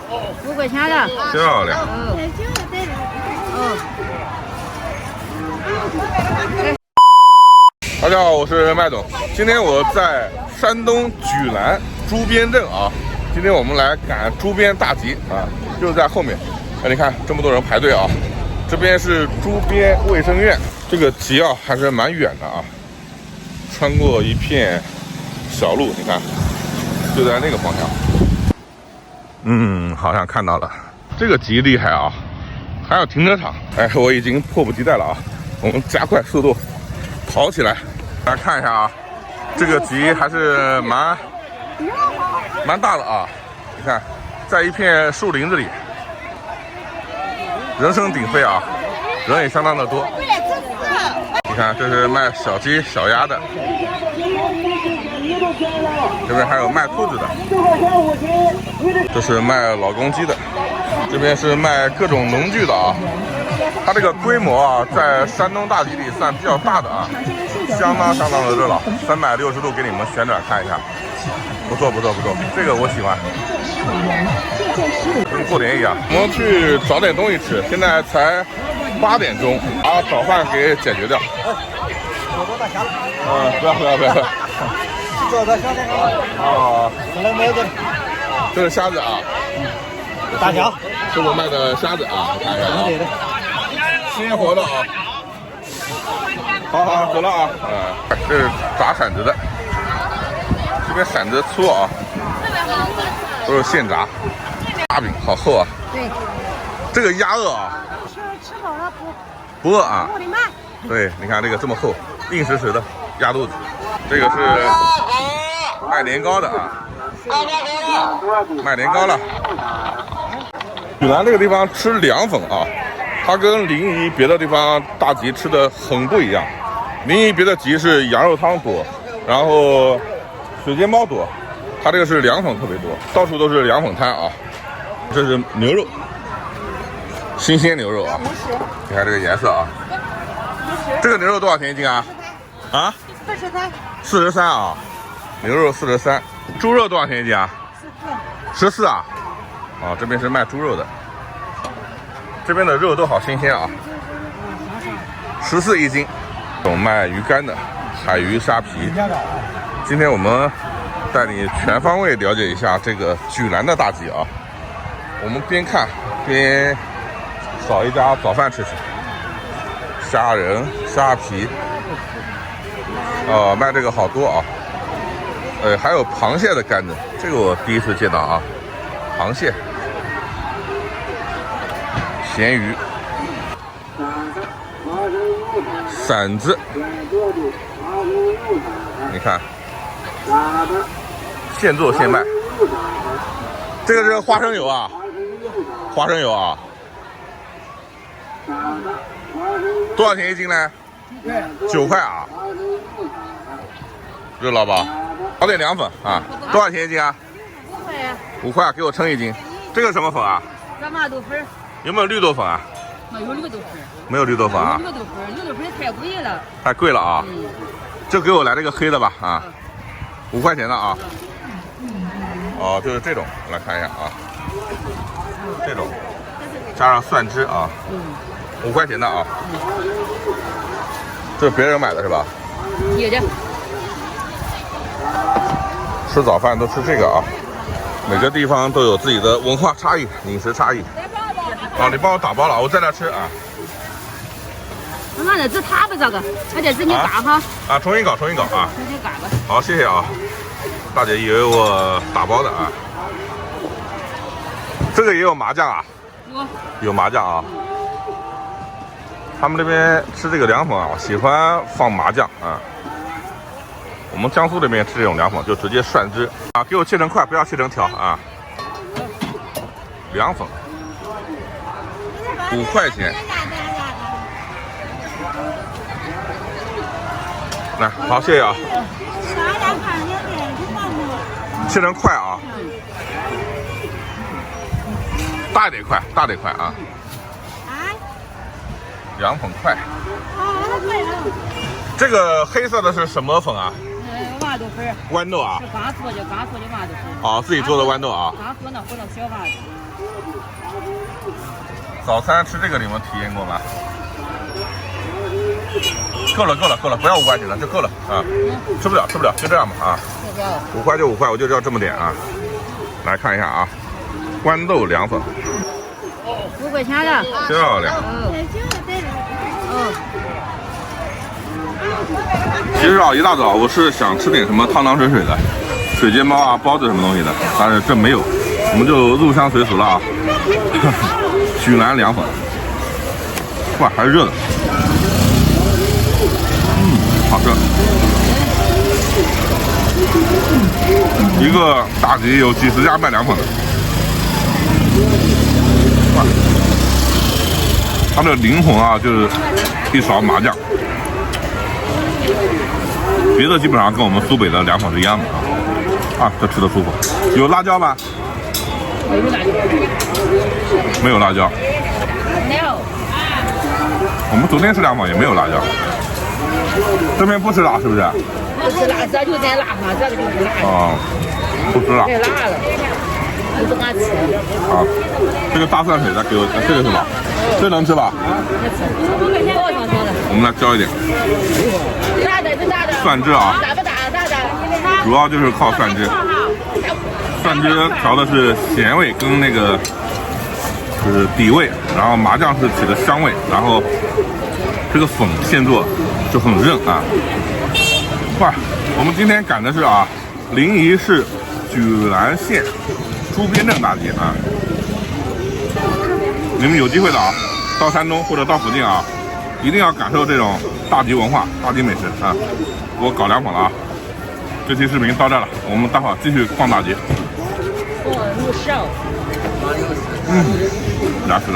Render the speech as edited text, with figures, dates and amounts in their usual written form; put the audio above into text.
5块钱的。漂亮。大家好，我是麦总。今天我在山东莒南朱边镇啊。今天我们来赶朱边大集啊，就在后面。你看这么多人排队啊。这边是朱边卫生院，这个集啊还是蛮远的啊，穿过一片小路，你看，就在那个方向。好像看到了，这个集厉害啊，还有停车场。哎，我已经迫不及待了啊，我们加快速度跑起来。大家看一下啊，这个集还是蛮大的啊，你看，在一片树林子里。人声鼎沸啊，人也相当的多。你看，这是卖小鸡、小鸭的，这边还有卖兔子的，这是卖老公鸡的，这边是卖各种农具的啊。它这个规模啊，在山东大集里算比较大的啊，相当的热闹。360度给你们旋转看一下，不错，这个我喜欢。跟过年一样，我们去找点东西吃。现在才8点钟，把早饭给解决掉。不要。做的小点啊，来买个。这是虾子啊，大虾，是我卖的虾子啊，看一下啊，鲜活的啊。好，走了啊。这是炸馓子的，这边馓子粗啊，都是现炸。大饼好厚啊！对，这个鸭颚啊，吃饱了不饿啊？对，你看这个这么厚，硬实实的鸭肚子。这个是卖年糕的啊，卖年糕了。莒南这个地方吃凉粉啊，它跟临沂别的地方大集吃的很不一样。临沂别的集是羊肉汤多，然后水煎包多，它这个是凉粉特别多，到处都是凉粉摊啊。这是牛肉，新鲜牛肉啊！你看这个颜色啊，这个牛肉多少钱一斤啊？啊？43啊，牛肉43，猪肉多少钱一斤啊？14啊！啊，这边是卖猪肉的，这边的肉都好新鲜啊，14一斤。有卖鱼干的，海鱼、沙皮。今天我们带你全方位了解一下这个莒南的大集啊。我们边看边找一家早饭吃吃，虾仁、虾皮，卖这个好多啊，还有螃蟹的干子，这个我第一次见到啊，螃蟹、咸鱼、馓子，你看，现做现卖，这个是花生油啊。花生油啊，多少钱一斤呢？9块啊，热闹吧？搞点凉粉啊，多少钱一斤啊？5块呀。5块啊，给我称1斤。这个什么粉啊？热麻豆粉。有没有绿豆粉啊？没有绿豆粉。没有绿豆粉啊？绿豆粉太贵了。太贵了啊！就给我来这个黑的吧啊，5块钱的啊。哦，就是这种，来看一下啊。这种加上蒜汁啊，5块钱的啊，这是别人买的是吧？有的。吃早饭都吃这个啊，每个地方都有自己的文化差异、饮食差异。啊，你帮我打包了，我在那吃啊。妈的，这他不这个，而且是你干哈？啊，重新搞啊。重新干吧。好，谢谢啊，大姐以为我打包的啊。这个也有麻酱啊？有麻酱啊。他们这边吃这个凉粉啊，喜欢放麻酱啊。我们江苏这边吃这种凉粉就直接涮汁啊，给我切成块，不要切成条啊。凉粉5块钱。来，好，谢谢啊。切成块啊。大一点块啊！凉粉块。这个黑色的是什么粉啊？麻豆粉儿，豌豆啊是，刚做的麻豆粉。哦，自己做的豌豆啊。刚做那和那小麻子。早餐吃这个你们体验过吗？够了，不要5块钱了，就够了啊！吃不了，就这样吧啊！5块就5块，我就要这么点啊！来看一下啊，豌豆凉粉5块钱的。漂亮。哦。其实啊，一大早我是想吃点什么汤汤水水的，水煎包啊、包子什么东西的，但是这没有，我们就入乡随俗了啊！莒兰凉粉，哇，还是热的，好吃。一个大集有几十家卖凉粉的，哇，它的灵魂啊，就是一勺麻酱。别的基本上跟我们苏北的凉粉是一样的啊，这吃的舒服。有辣椒吗？没有辣椒。没有。我们昨天吃凉粉也没有辣椒。这边不吃辣是不是？不吃辣，这就在辣上，这个就不辣。哦，不吃辣。太辣了，你不敢吃。好，这个大蒜水再给我，这个是吧？这能吃吧？我们来浇一点。蒜汁啊，主要就是靠蒜汁。蒜汁调的是咸味跟那个就是底味，然后麻酱是起的香味，然后这个粉现做就很韧啊。哇，我们今天赶的是啊临沂市莒兰县朱边镇大集啊。你们有机会的啊，到山东或者到附近啊，一定要感受这种大集文化、大集美食啊！我搞凉粉了啊！这期视频到这儿了，我们待会儿继续逛大集。来吃。